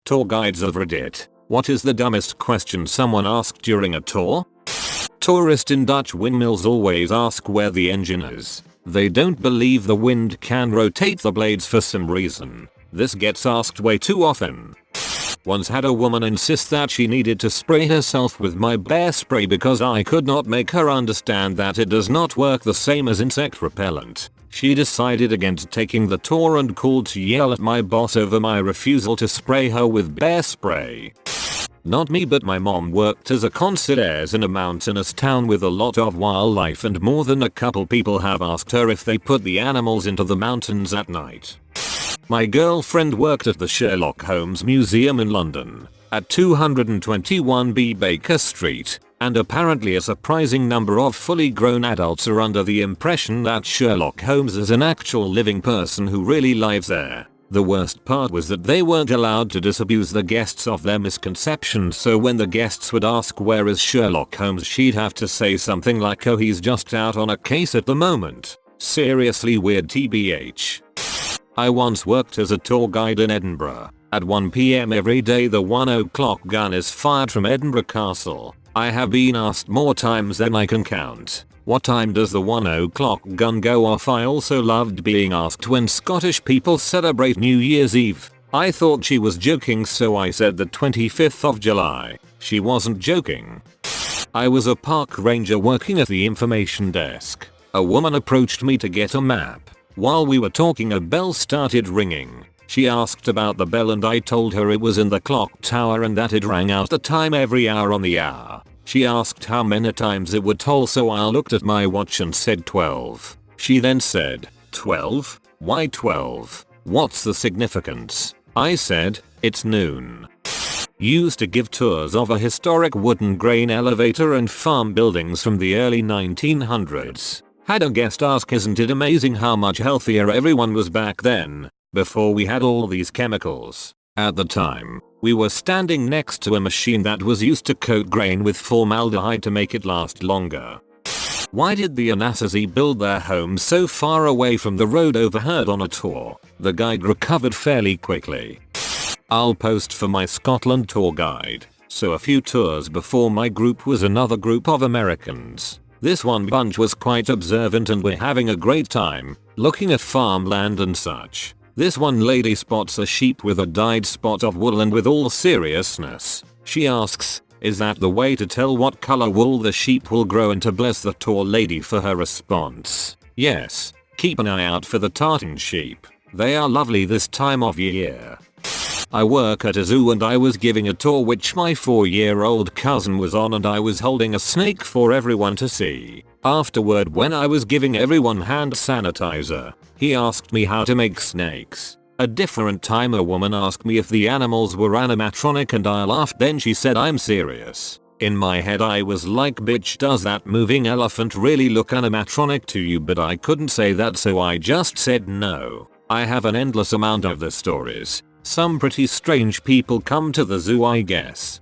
Tour guides of Reddit. What is the dumbest question someone asked during a tour? Tourists in Dutch windmills always ask where the engine is. They don't believe the wind can rotate the blades for some reason. This gets asked way too often. Once had a woman insist that she needed to spray herself with my bear spray because I could not make her understand that it does not work the same as insect repellent. She decided against taking the tour and called to yell at my boss over my refusal to spray her with bear spray. Not me, but my mom worked as a concierge in a mountainous town with a lot of wildlife, and more than a couple people have asked her if they put the animals into the mountains at night. My girlfriend worked at the Sherlock Holmes Museum in London at 221B Baker Street, and apparently a surprising number of fully grown adults are under the impression that Sherlock Holmes is an actual living person who really lives there. The worst part was that they weren't allowed to disabuse the guests of their misconceptions, so when the guests would ask where is Sherlock Holmes, she'd have to say something like, oh, he's just out on a case at the moment. Seriously weird tbh. I once worked as a tour guide in Edinburgh. At 1 PM every day the 1 o'clock gun is fired from Edinburgh Castle. I have been asked more times than I can count, what time does the 1 o'clock gun go off? I also loved being asked when Scottish people celebrate New Year's Eve. I thought she was joking, so I said the 25th of July. She wasn't joking. I was a park ranger working at the information desk. A woman approached me to get a map. While we were talking, a bell started ringing. She asked about the bell and I told her it was in the clock tower and that it rang out the time every hour on the hour. She asked how many times it would toll, so I looked at my watch and said 12. She then said, 12? Why 12? What's the significance? I said, it's noon. Used to give tours of a historic wooden grain elevator and farm buildings from the early 1900s. Had a guest ask, isn't it amazing how much healthier everyone was back then, before we had all these chemicals? At the time, we were standing next to a machine that was used to coat grain with formaldehyde to make it last longer. Why did the Anasazi build their home so far away from the road? Overheard on a tour. The guide recovered fairly quickly. I'll post for my Scotland tour guide. So a few tours before my group was another group of Americans. This one bunch was quite observant and we're having a great time, looking at farmland and such. This one lady spots a sheep with a dyed spot of wool, and with all seriousness, she asks, is that the way to tell what color wool the sheep will grow? And to bless the tour lady for her response, yes, keep an eye out for the tartan sheep. They are lovely this time of year. I work at a zoo and I was giving a tour which my 4-year-old cousin was on, and I was holding a snake for everyone to see. Afterward, when I was giving everyone hand sanitizer, he asked me how to make snakes. A different time a woman asked me if the animals were animatronic and I laughed, then she said I'm serious. In my head I was like, bitch, does that moving elephant really look animatronic to you? But I couldn't say that, so I just said no. I have an endless amount of the stories. Some pretty strange people come to the zoo, I guess.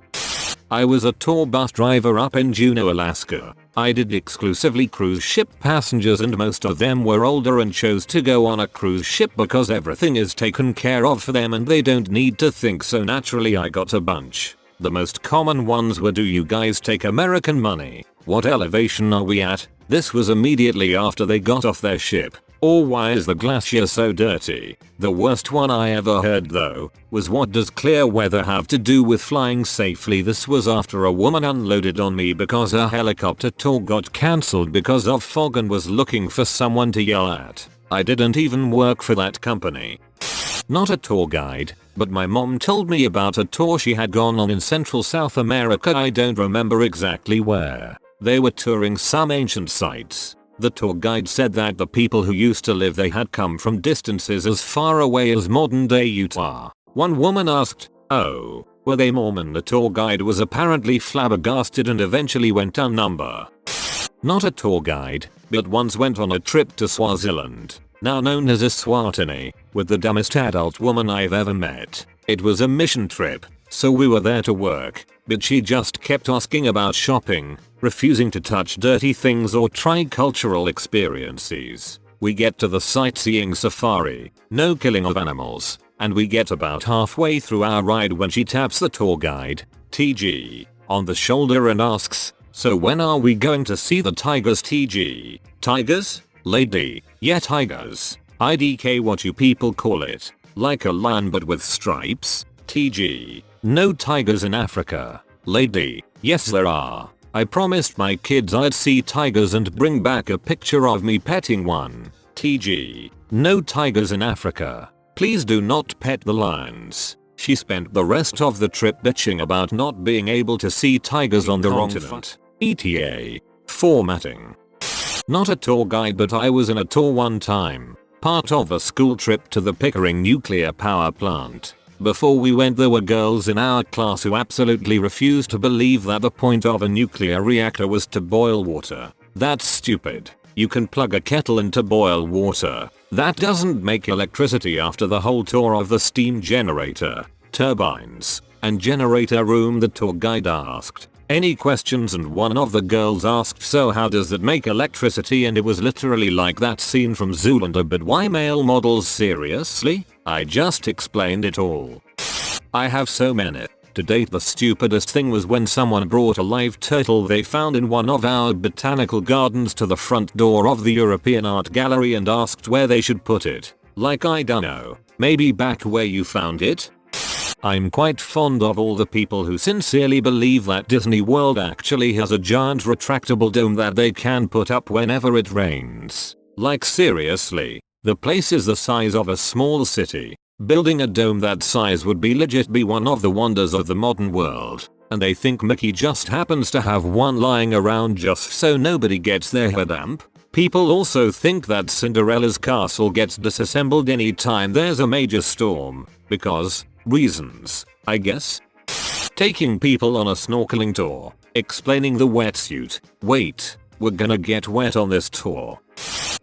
I was a tour bus driver up in Juneau, Alaska. I did exclusively cruise ship passengers and most of them were older and chose to go on a cruise ship because everything is taken care of for them and they don't need to think, so naturally I got a bunch. The most common ones were, do you guys take American money? What elevation are we at? This was immediately after they got off their ship. Or why is the glacier so dirty? The worst one I ever heard though was, what does clear weather have to do with flying safely? This was after a woman unloaded on me because her helicopter tour got cancelled because of fog and was looking for someone to yell at. I didn't even work for that company. Not a tour guide, but my mom told me about a tour she had gone on in Central South America. I don't remember exactly where. They were touring some ancient sites. The tour guide said that the people who used to live there had come from distances as far away as modern-day Utah. One woman asked, oh, were they Mormon? The tour guide was apparently flabbergasted and eventually went unnumber. Not a tour guide, but once went on a trip to Swaziland, now known as Eswatini, with the dumbest adult woman I've ever met. It was a mission trip, so we were there to work, but she just kept asking about shopping, refusing to touch dirty things or try cultural experiences. We get to the sightseeing safari, no killing of animals, and we get about halfway through our ride when she taps the tour guide, TG, on the shoulder and asks, "So when are we going to see the tigers, TG? Tigers? Lady, yeah, tigers. IDK, what you people call it. Like a lion but with stripes? TG. No tigers in Africa. Lady, yes there are. I promised my kids I'd see tigers and bring back a picture of me petting one. TG. No tigers in Africa. Please do not pet the lions." She spent the rest of the trip bitching about not being able to see tigers on the continent. ETA. Formatting. Not a tour guide, but I was in a tour one time. Part of a school trip to the Pickering nuclear power plant. Before we went, there were girls in our class who absolutely refused to believe that the point of a nuclear reactor was to boil water. That's stupid. You can plug a kettle in to boil water. That doesn't make electricity. After the whole tour of the steam generator, turbines, and generator room, the tour guide asked any questions, and one of the girls asked, "So how does that make electricity?" And it was literally like that scene from Zoolander. But why male models, seriously? I just explained it all. I have so many. To date, the stupidest thing was when someone brought a live turtle they found in one of our botanical gardens to the front door of the European Art Gallery and asked where they should put it. Like, I don't know, maybe back where you found it? I'm quite fond of all the people who sincerely believe that Disney World actually has a giant retractable dome that they can put up whenever it rains. Like, seriously, the place is the size of a small city. Building a dome that size would be one of the wonders of the modern world. And they think Mickey just happens to have one lying around just so nobody gets their head damp. People also think that Cinderella's castle gets disassembled anytime there's a major storm. Because reasons, I guess. Taking people on a snorkeling tour. Explaining the wetsuit. Wait, we're gonna get wet on this tour.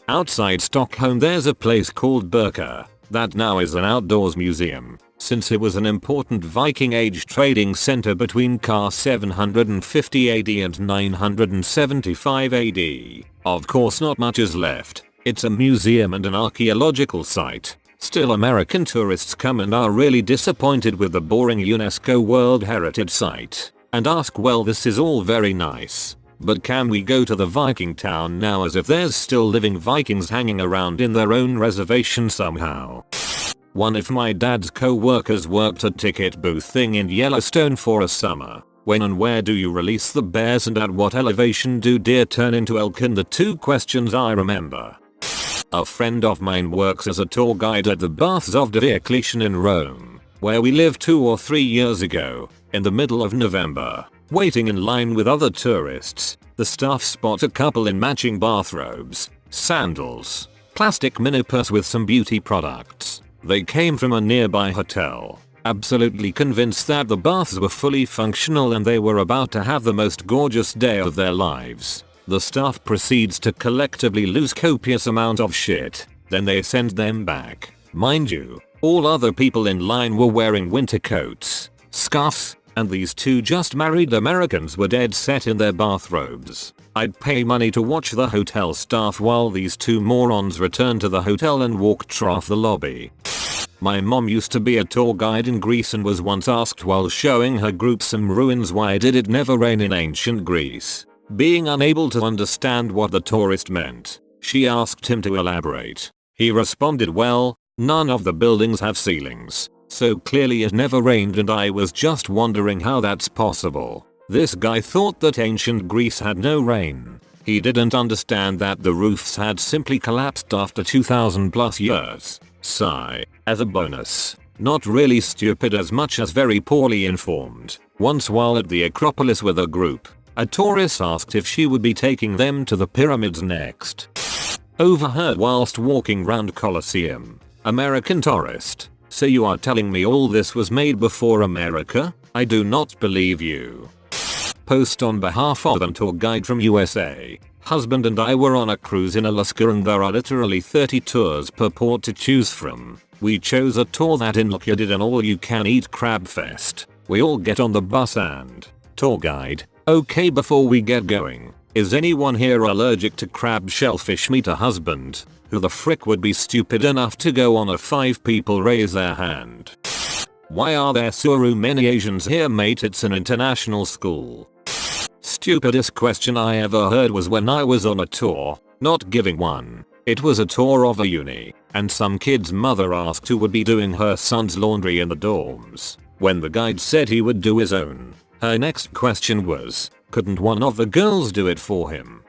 Outside Stockholm there's a place called Birka that now is an outdoors museum, since it was an important Viking Age trading center between ca 750 AD and 975 AD. Of course not much is left. It's a museum and an archaeological site. Still, American tourists come and are really disappointed with the boring UNESCO World Heritage Site and ask, well, this is all very nice, but can we go to the Viking town now, as if there's still living Vikings hanging around in their own reservation somehow. One of my dad's co-workers worked a ticket booth thing in Yellowstone for a summer. When and where do you release the bears, and at what elevation do deer turn into elk? And the two questions I remember. A friend of mine works as a tour guide at the Baths of Diocletian in Rome, where we lived 2 or 3 years ago. In the middle of November, waiting in line with other tourists, the staff spot a couple in matching bathrobes, sandals, plastic mini purse with some beauty products. They came from a nearby hotel, absolutely convinced that the baths were fully functional and they were about to have the most gorgeous day of their lives. The staff proceeds to collectively lose copious amount of shit, then they send them back. Mind you, all other people in line were wearing winter coats, scarves, and these two just married Americans were dead set in their bathrobes. I'd pay money to watch the hotel staff while these two morons return to the hotel and walk off the lobby. My mom used to be a tour guide in Greece and was once asked while showing her group some ruins, why did it never rain in ancient Greece? Being unable to understand what the tourist meant, she asked him to elaborate. He responded, well, none of the buildings have ceilings, so clearly it never rained, and I was just wondering how that's possible. This guy thought that ancient Greece had no rain. He didn't understand that the roofs had simply collapsed after 2000 plus years. Sigh. As a bonus, not really stupid as much as very poorly informed, once while at the Acropolis with a group, a tourist asked if she would be taking them to the pyramids next. Overheard whilst walking round Colosseum. American tourist. So you are telling me all this was made before America? I do not believe you. Post on behalf of a tour guide from USA. Husband and I were on a cruise in Alaska and there are literally 30 tours per port to choose from. We chose a tour that included an all-you-can-eat crab fest. We all get on the bus and tour guide, okay, before we get going, Is anyone here allergic to crab shellfish meat? A husband. Who the frick would be stupid enough to go on a 5 people raise their hand? Why are there so many Asians here, mate? It's an international school. Stupidest question I ever heard was when I was on a tour, not giving one. It was a tour of a uni, and some kid's mother asked who would be doing her son's laundry in the dorms. When the guide said he would do his own, her next question was, couldn't one of the girls do it for him?